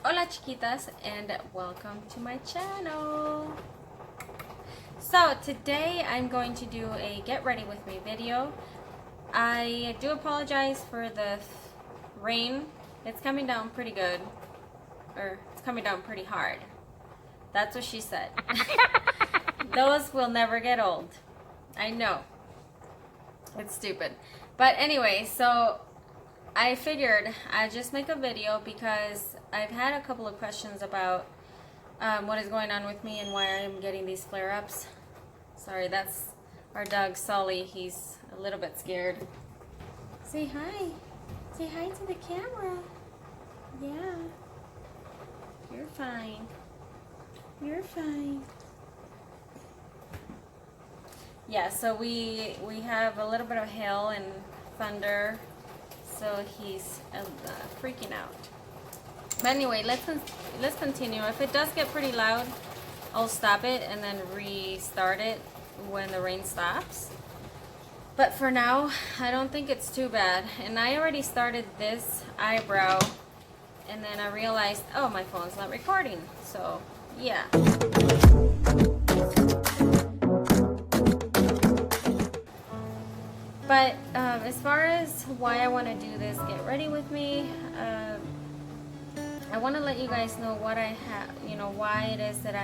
Hola chiquitas and welcome to my channel. So today I'm going to do a get ready with me video. I do apologize for the rain. It's coming down pretty good, or it's coming down pretty hard. That's what she said. Those will never get old. I know. It's stupid. But anyway, so I figured I'd just make a video because I've had a couple of questions about what is going on with me and why I'm getting these flare-ups. Sorry, that's our dog Sully. He's a little bit scared. Say hi. Say hi to the camera. Yeah. You're fine. You're fine. Yeah, so we have a little bit of hail and thunder. So he's freaking out. But anyway, let's continue. If it does get pretty loud, I'll stop it and then restart it when the rain stops. But for now, I don't think it's too bad. And I already started this eyebrow, and then I realized, oh, my phone's not recording. So yeah. But as far as why I want to do this, get ready with me. I want to let you guys know what I have, why it is that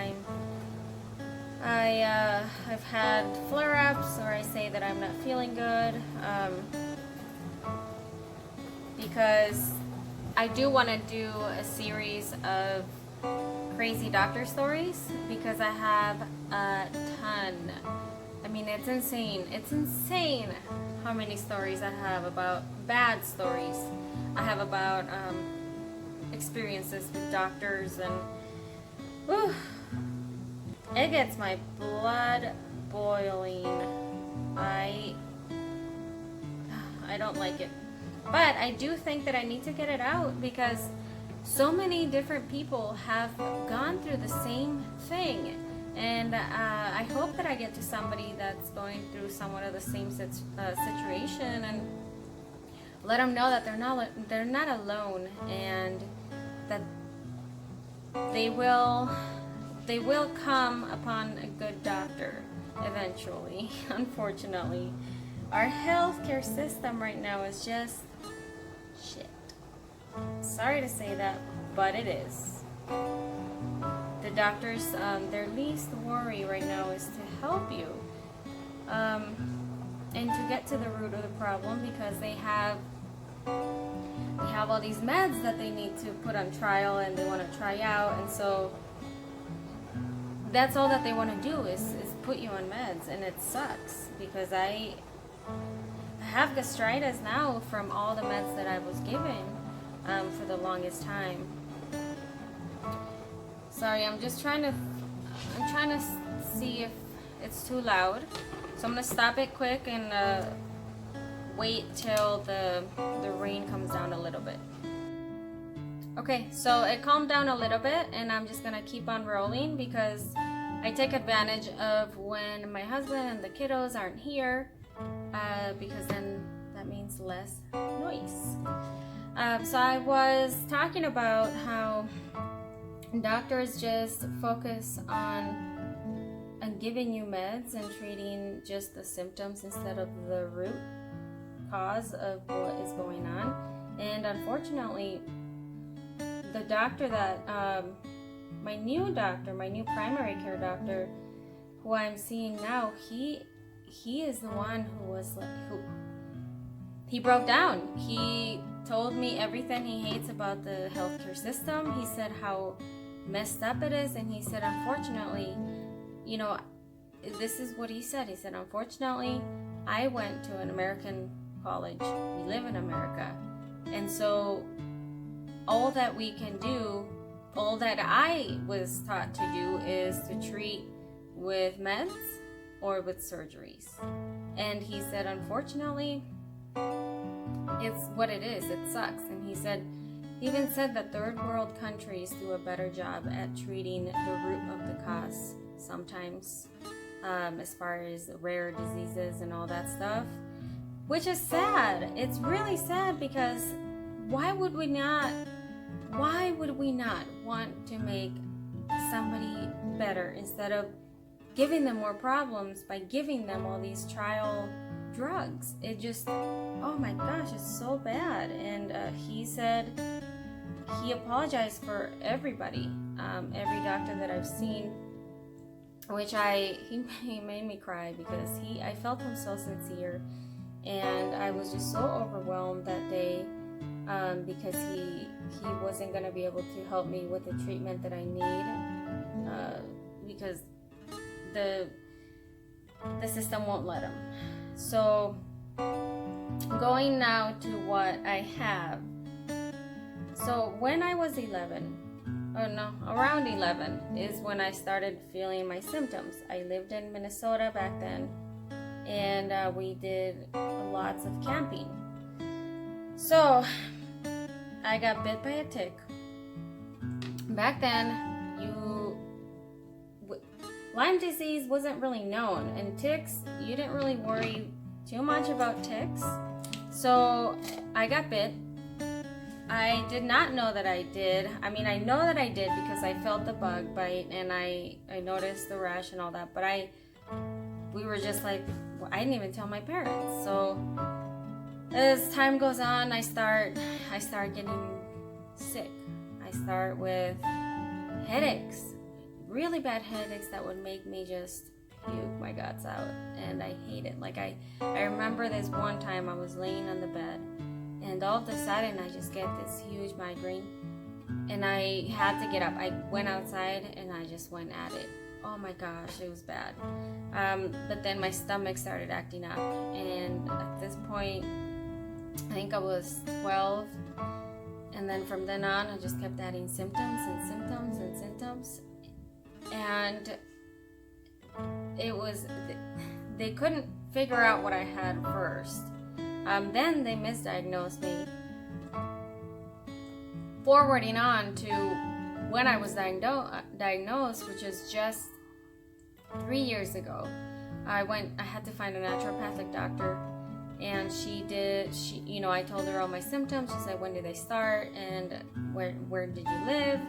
I've had flare-ups, or I say that I'm not feeling good, because I do want to do a series of crazy doctor stories, because I have a ton. I mean, it's insane. It's insane how many stories I have about bad stories. I have about experiences with doctors, and whew, it gets my blood boiling. I don't like it. But I do think that I need to get it out because so many different people have gone through the same thing. And I hope that I get to somebody that's going through somewhat of the same situation, and let them know that they're not alone, and that they will come upon a good doctor eventually. Unfortunately, our healthcare system right now is just shit. Sorry to say that, but it is. The doctors, their least worry right now is to help you and to get to the root of the problem, because they have all these meds that they need to put on trial and they want to try out, and so that's all that they want to do is put you on meds, and it sucks because I have gastritis now from all the meds that I was given for the longest time. Sorry, I'm trying to see if it's too loud. So I'm gonna stop it quick and wait till the rain comes down a little bit. Okay, so it calmed down a little bit, and I'm just gonna keep on rolling because I take advantage of when my husband and the kiddos aren't here, because then that means less noise. So I was talking about how doctors just focus on giving you meds and treating just the symptoms instead of the root cause of what is going on. And unfortunately, the doctor that my new primary care doctor, who I'm seeing now, he is the one he broke down. He told me everything he hates about the healthcare system. He said how messed up it is, and he said, unfortunately, this is what he said. He said, unfortunately, I went to an American college. We live in America, and so all that we can do, all that I was taught to do, is to treat with meds or with surgeries. And he said, unfortunately, it's what it is. It sucks. And he even said that third world countries do a better job at treating the root of the cause sometimes, as far as rare diseases and all that stuff, which is sad. It's really sad, because why would we not why would we not want to make somebody better instead of giving them more problems by giving them all these trial drugs? It just, oh my gosh, it's so bad. And he said he apologized for everybody, every doctor that I've seen, which he made me cry because I felt him so sincere, and I was just so overwhelmed that day, because he wasn't going to be able to help me with the treatment that I need, because the system won't let him. So going now to what I have. So when I was around 11 is when I started feeling my symptoms. I lived in Minnesota back then, and we did lots of camping. So I got bit by a tick. Back then, Lyme disease wasn't really known, and ticks, you didn't really worry too much about ticks. So I got bit. I did not know that I did. I mean, I know that I did because I felt the bug bite and I noticed the rash and all that, but we were just like, I didn't even tell my parents. So as time goes on, I start getting sick. I start with headaches, really bad headaches that would make me just puke my guts out, and I hate it. Like I remember this one time I was laying on the bed, and all of a sudden I just get this huge migraine, and I had to get up. I went outside and I just went at it. Oh my gosh, it was bad. But then my stomach started acting up, and at this point, I think I was 12, and then from then on, I just kept adding symptoms and symptoms and symptoms, and they couldn't figure out what I had first. Then they misdiagnosed me, forwarding on to when I was diagnosed, which is just 3 years ago. I had to find a naturopathic doctor, and I told her all my symptoms. She said, when did they start, and where did you live?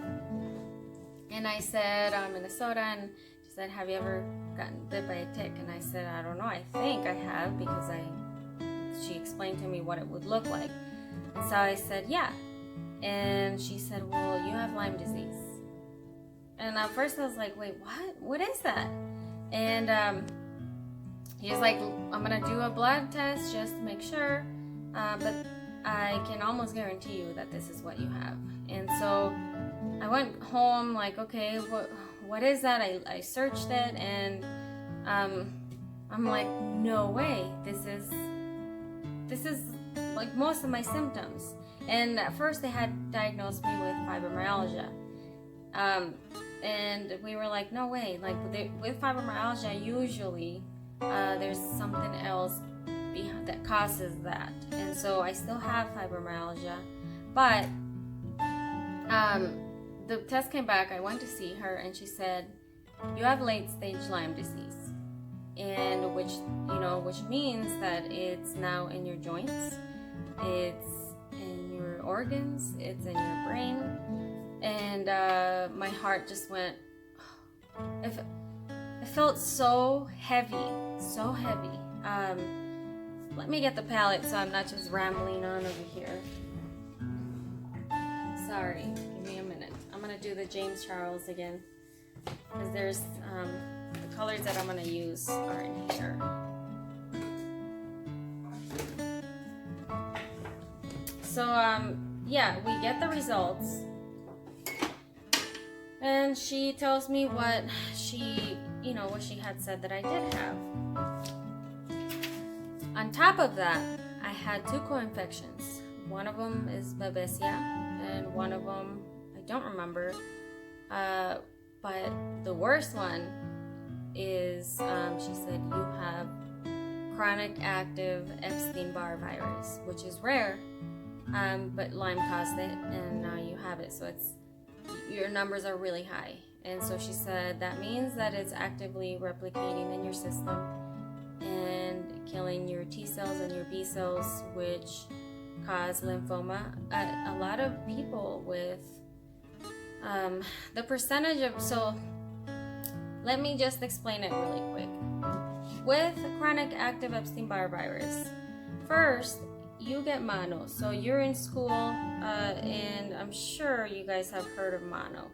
And I said, Minnesota, and she said, have you ever gotten bit by a tick? And I said, I don't know, I think I have, because she explained to me what it would look like. And so I said, yeah. And she said, well, you have Lyme disease. And at first I was like, wait, what? What is that? And he was like, I'm going to do a blood test just to make sure, but I can almost guarantee you that this is what you have. And so I went home like, okay, what is that? I searched it, and I'm like, no way, this is like most of my symptoms. And at first they had diagnosed me with fibromyalgia, and we were like, no way, like with fibromyalgia usually there's something else that causes that. And so I still have fibromyalgia, but the test came back. I went to see her, and she said, you have late stage Lyme disease, and which means that it's now in your joints, it's in your organs, it's in your brain. And my heart just went, it felt so heavy. Let me get the palette so I'm not just rambling on over here. Sorry, give me a minute. I'm gonna do the James Charles again, because there's the colors that I'm gonna use are in here. So yeah, we get the results, and she tells me what she had said that I did have. On top of that, I had 2 co-infections. One of them is Babesia, and one of them I don't remember. But the worst one is, she said, you have chronic active Epstein-Barr virus, which is rare, but Lyme caused it, and now you have it. So your numbers are really high. And so she said that means that it's actively replicating in your system and killing your T cells and your B cells, which cause lymphoma. A lot of people with The percentage of, so let me just explain it really quick. With chronic active Epstein-Barr virus, first, you get mono. So you're in school, and I'm sure you guys have heard of mono.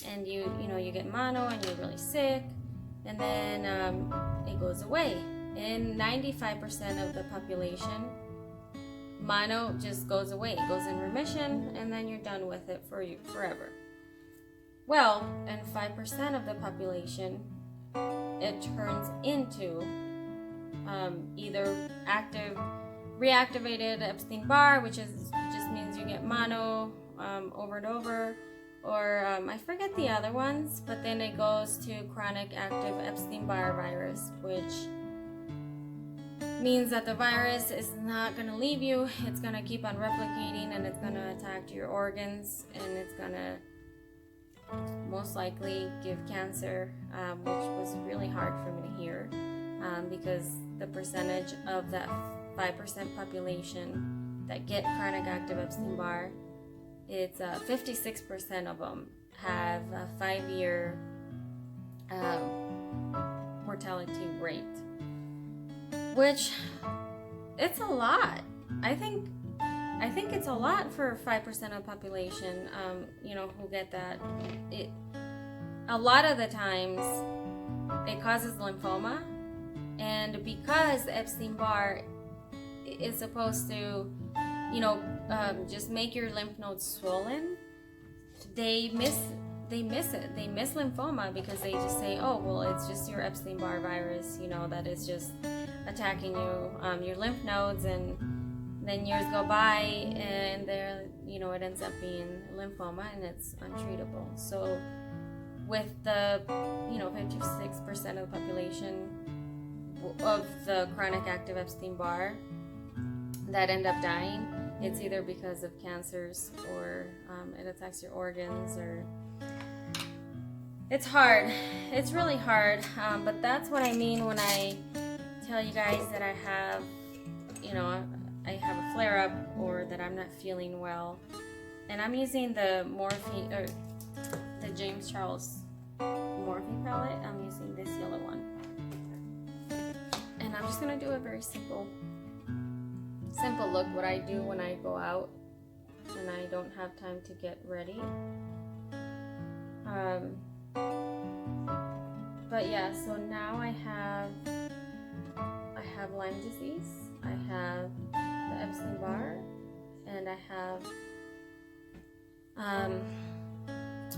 And you get mono and you're really sick, and then it goes away. In 95% of the population, mono just goes away. It goes in remission, and then you're done with it forever. Well, in 5% of the population, it turns into either reactivated Epstein-Barr, which just means you get mono over and over, or I forget the other ones, but then it goes to chronic active Epstein-Barr virus, which means that the virus is not going to leave you. It's going to keep on replicating, and it's going to attack your organs, and it's going to most likely give cancer, which was really hard for me to hear, because the percentage of that 5% population that get chronic active Epstein-Barr, it's 56% of them have a 5-year mortality rate, which it's a lot. I think it's a lot for 5% of the population, who get that. A lot of the times, it causes lymphoma, and because Epstein-Barr is supposed to, just make your lymph nodes swollen, they miss it. They miss lymphoma because they just say, oh, well, it's just your Epstein-Barr virus, that is just attacking your lymph nodes, and then years go by, and it ends up being lymphoma, and it's untreatable. So with the 56% of the population of the chronic active Epstein-Barr that end up dying, it's either because of cancers, or it attacks your organs, or it's hard. It's really hard, but that's what I mean when I tell you guys that I have a flare-up, or that I'm not feeling well. And I'm using the morphine, or the James Charles morphine palette. I'm using this yellow one. And I'm just going to do a very simple look, what I do when I go out and I don't have time to get ready. But yeah, so now I have Lyme disease, I have the Epstein-Barr, and I have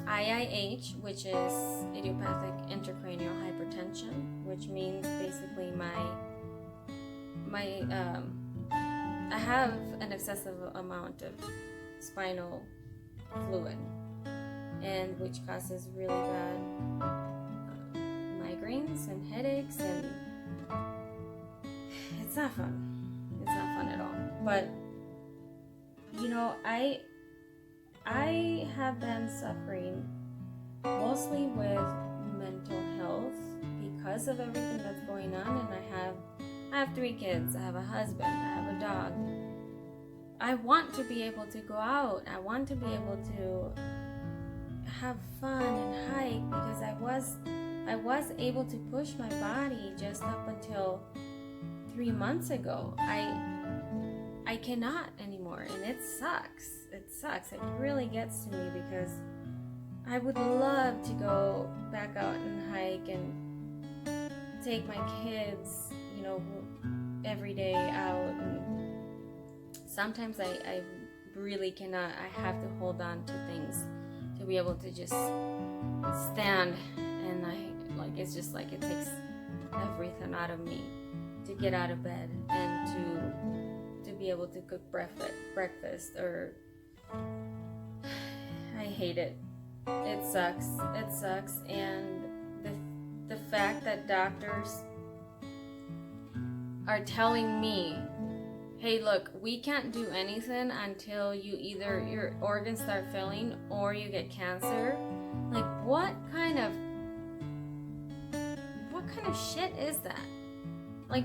IIH, which is idiopathic intracranial hypertension, which means basically I have an excessive amount of spinal fluid, and which causes really bad migraines and headaches, and it's not fun. It's not fun at all. But I have been suffering mostly with mental health because of everything that's going on, and I have 3 kids, I have a husband, I have a dog. I want to be able to go out. I want to be able to have fun and hike, because I was able to push my body just up until 3 months ago. I cannot anymore, and it sucks. It sucks. It really gets to me, because I would love to go back out and hike and take my kids, every day out. And sometimes I really cannot. I have to hold on to things to be able to just stand, and it's just like it takes everything out of me to get out of bed and to be able to cook breakfast, or I hate it. It sucks. It sucks. And the fact that doctors are telling me, hey, look, we can't do anything until you either your organs start failing or you get cancer. Like, what kind of shit is that? Like,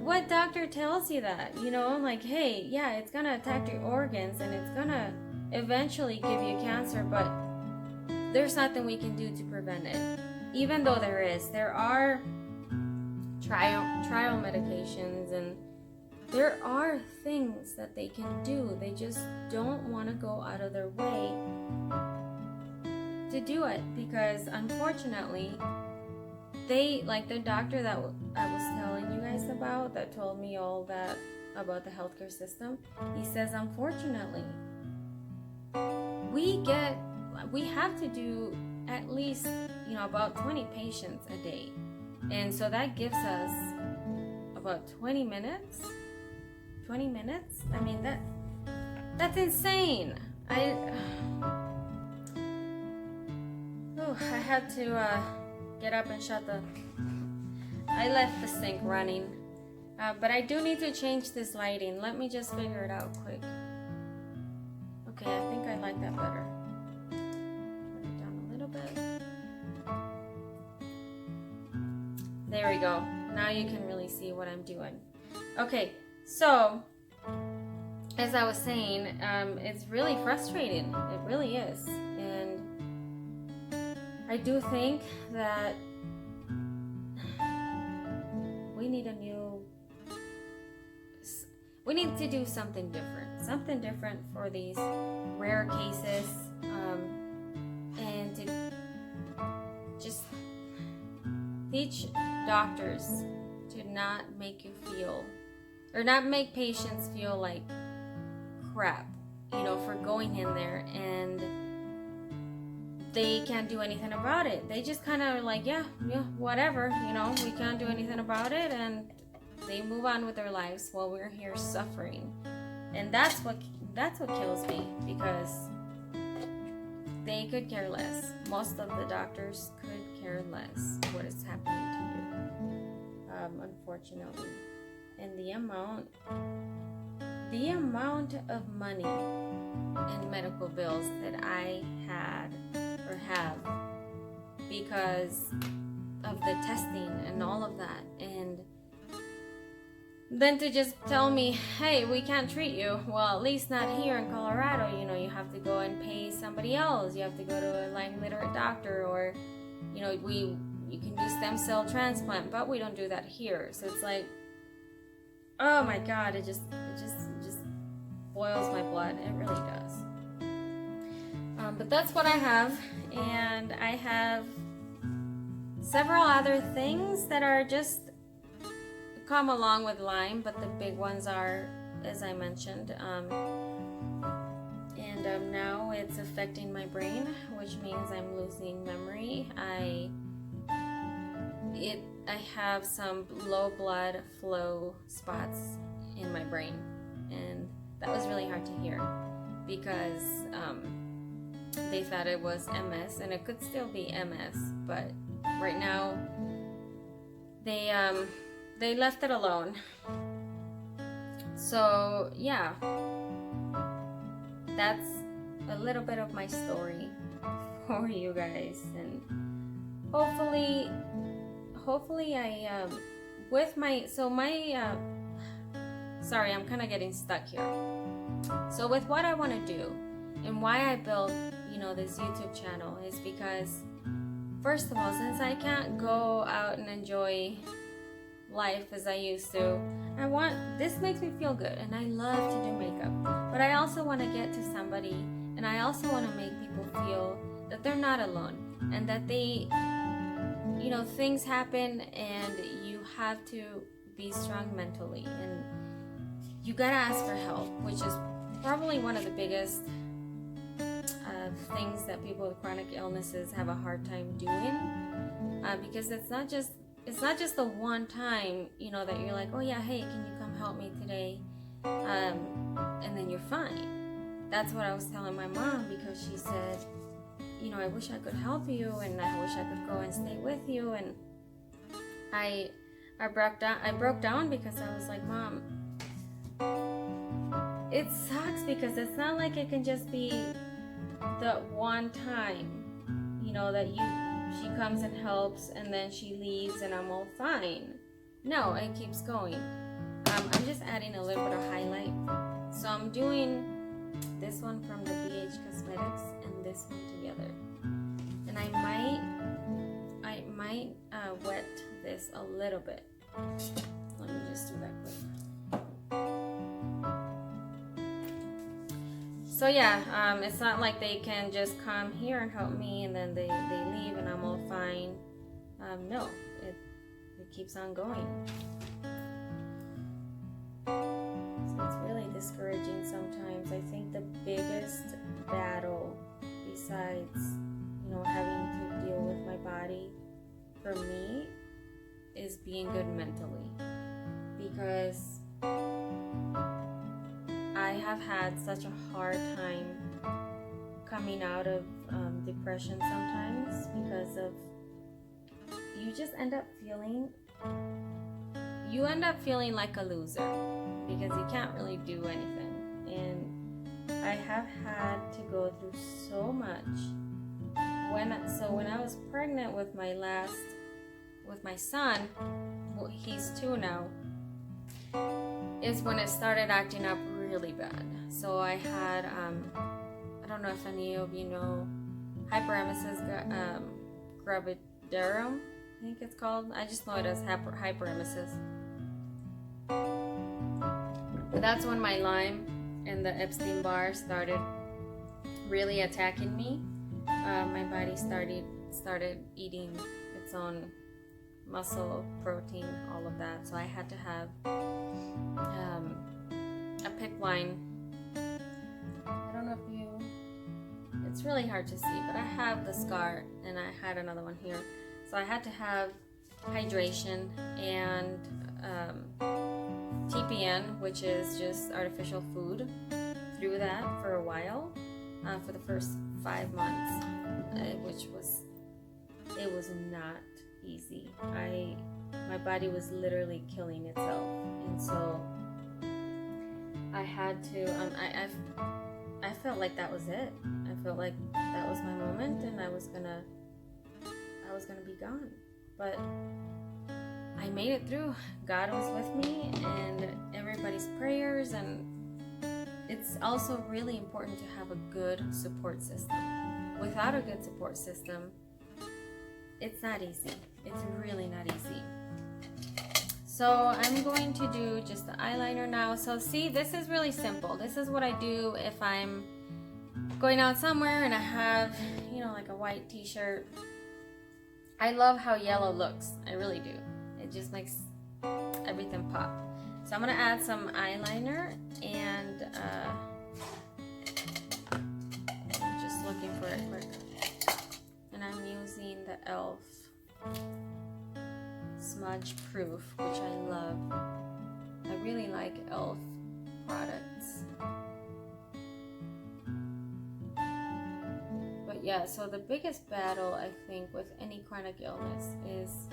what doctor tells you that? Like, hey, yeah, it's gonna attack your organs, and it's gonna eventually give you cancer, but there's nothing we can do to prevent it. Even though there are trial medications, and there are things that they can do. They just don't want to go out of their way to do it, because unfortunately, they, like the doctor that I was telling you guys about, that told me all that about the healthcare system, he says, unfortunately, we have to do at least, about 20 patients a day. And so that gives us about 20 minutes. 20 minutes? I mean, that's insane. I had to get up and I left the sink running. But I do need to change this lighting. Let me just figure it out quick. Okay, I think I like that better. Turn it down a little bit. There we go. Now you can really see what I'm doing. Okay, so as I was saying, it's really frustrating. It really is. And I do think that we need to do something different for these rare cases, and to just teach doctors to not make patients feel like crap, for going in there and they can't do anything about it. They just kind of like, yeah, whatever, we can't do anything about it, and they move on with their lives while we're here suffering. And that's what kills me, because they could care less. Most of the doctors could care less what is happening to you, unfortunately. And the amount of money and medical bills that I had or have because of the testing and all of that, and then to just tell me, hey, we can't treat you. Well, at least not here in Colorado. You have to go and pay somebody else. You have to go to a Lyme literate doctor, or you can do stem cell transplant, but we don't do that here. So it's like, oh my God, it just boils my blood. It really does. But that's what I have, and I have several other things that are just come along with Lyme, but the big ones are, as I mentioned, and now it's affecting my brain, which means I'm losing memory. I have some low blood flow spots in my brain, and that was really hard to hear, because they thought it was MS, and it could still be MS, but right now they left it alone. So yeah, that's a little bit of my story for you guys, and hopefully I sorry, I'm kind of getting stuck here. So with what I want to do and why I built this YouTube channel is because, first of all, since I can't go out and enjoy life as I used to, this makes me feel good, and I love to do makeup, but I also want to get to somebody, and I also want to make people feel that they're not alone, and that they, things happen, and you have to be strong mentally, and you gotta ask for help, which is probably one of the biggest things that people with chronic illnesses have a hard time doing, because it's not just the one time, that you're like, oh yeah, hey, can you come help me today, and then you're fine. That's what I was telling my mom, because she said, I wish I could help you, and I wish I could go and stay with you, and I broke down because I was like, Mom, it sucks, because it's not like it can just be the one time, that she comes and helps and then she leaves and I'm all fine. No, it keeps going. I'm just adding a little bit of highlight. So I'm doing this one from the BH BH Cosmetics and this one together. And I might wet this a little bit. Let me just do that quick. So yeah, it's not like they can just come here and help me and then they leave and I'm all fine. No, it keeps on going. So it's really discouraging sometimes. I think the biggest battle besides, you know, having to deal with my body for me is being good mentally, because I have had such a hard time coming out of depression sometimes, because of you just end up feeling like a loser because you can't really do anything. And I have had to go through so much. When I was pregnant with my son, well, he's 2 now, is when it started acting up really bad. So I had I don't know if any of you know hyperemesis gravidarum, I think it's called. I just know it as hyperemesis. But that's when my Lyme and the Epstein-Barr started really attacking me. My body started eating its own muscle, protein, all of that. So I had to have a PICC line. I don't know if you, it's really hard to see, but I have the scar and I had another one here. So I had to have hydration and TPN, which is just artificial food, through that for a while, for the first 5 months, which was not easy. My body was literally killing itself, and so I had to. I felt like that was it. I felt like that was my moment, and I was gonna be gone. But I made it through. God was with me, and everybody's prayers, and it's also really important to have a good support system. Without a good support system, it's not easy. It's really not easy. So I'm going to do just the eyeliner now. So see, this is really simple. This is what I do if I'm going out somewhere and I have, you know, like a white t-shirt. I love how yellow looks. I really do. It just makes everything pop. So I'm gonna add some eyeliner, and I'm just looking for it quick. And I'm using the e.l.f. Smudge Proof, which I love. I really like e.l.f. products. But yeah, so the biggest battle I think with any chronic illness is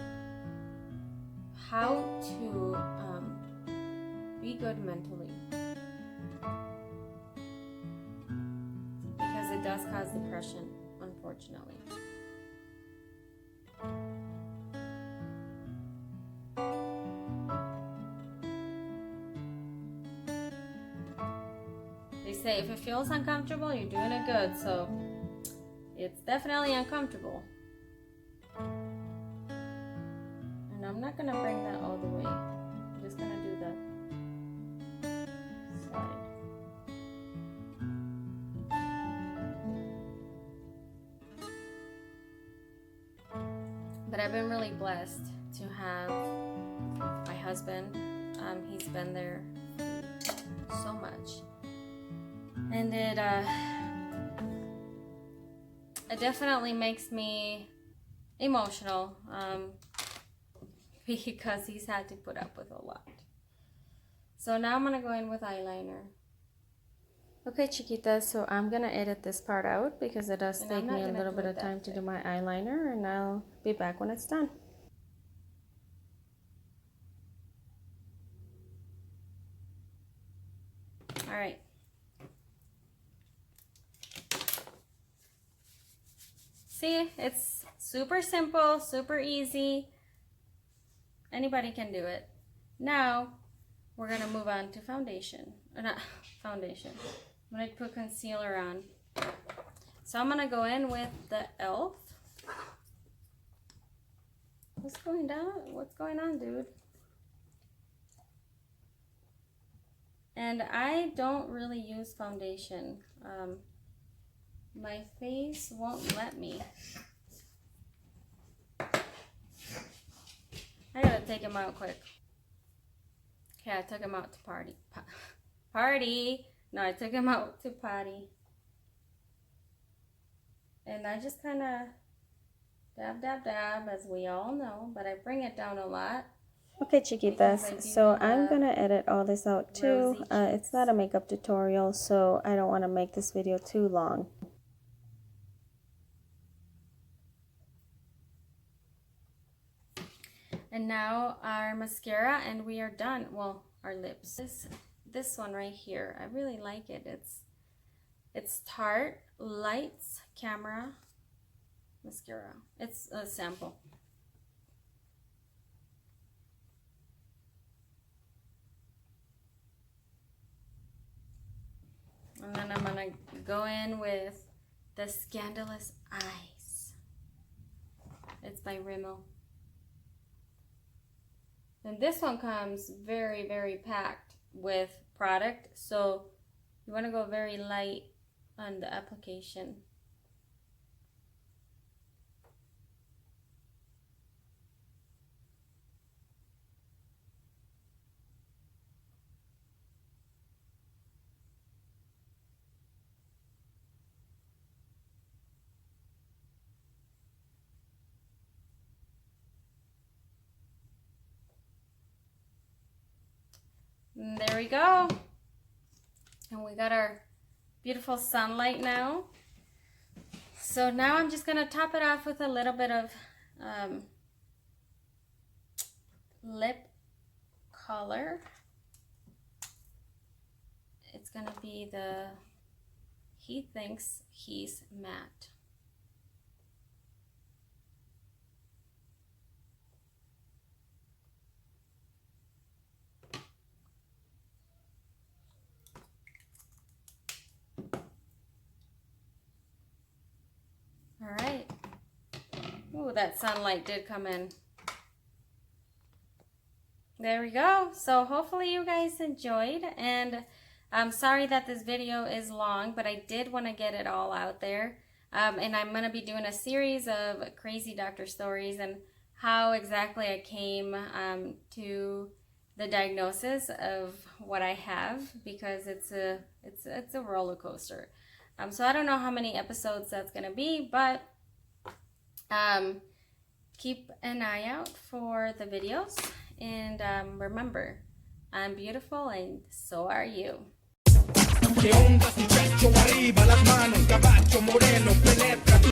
how to be good mentally, because it does cause depression, unfortunately. They say if it feels uncomfortable, you're doing it good, so it's definitely uncomfortable. And I'm not gonna bring that all the way. I'm just gonna do the side. But I've been really blessed to have my husband. He's been there so much. And it definitely makes me emotional, because he's had to put up with a lot. So now I'm gonna go in with eyeliner. Okay, chiquitas, so I'm gonna edit this part out because it does take me a little bit of time to do my eyeliner, and I'll be back when it's done. All right. See, it's super simple, super easy. Anybody can do it. Now, we're gonna move on to foundation. Or not foundation. I'm gonna put concealer on. So I'm gonna go in with the e.l.f. What's going down? What's going on, dude? And I don't really use foundation. My face won't let me. I gotta take him out quick. Okay, I took him out to party. Party! No, I took him out to potty. And I just kind of dab, dab, dab, as we all know, but I bring it down a lot. Okay, chiquitas, so I'm gonna edit all this out too. It's not a makeup tutorial, so I don't want to make this video too long. And now our mascara, and we are done. Well, our lips. This one right here, I really like it. It's Tarte Lights Camera Mascara. It's a sample. And then I'm gonna go in with the Scandalous Eyes. It's by Rimmel. And this one comes very, very packed with product, so you want to go very light on the application. And there we go. And we got our beautiful sunlight now. So now I'm just going to top it off with a little bit of lip color. It's going to be the He Thinks He's Matte. All right. Ooh, that sunlight did come in. There we go. So hopefully you guys enjoyed, and I'm sorry that this video is long, but I did want to get it all out there. And I'm going to be doing a series of crazy doctor stories and how exactly I came to the diagnosis of what I have, because it's a roller coaster. So I don't know how many episodes that's going to be, but keep an eye out for the videos. And remember, I'm beautiful and so are you.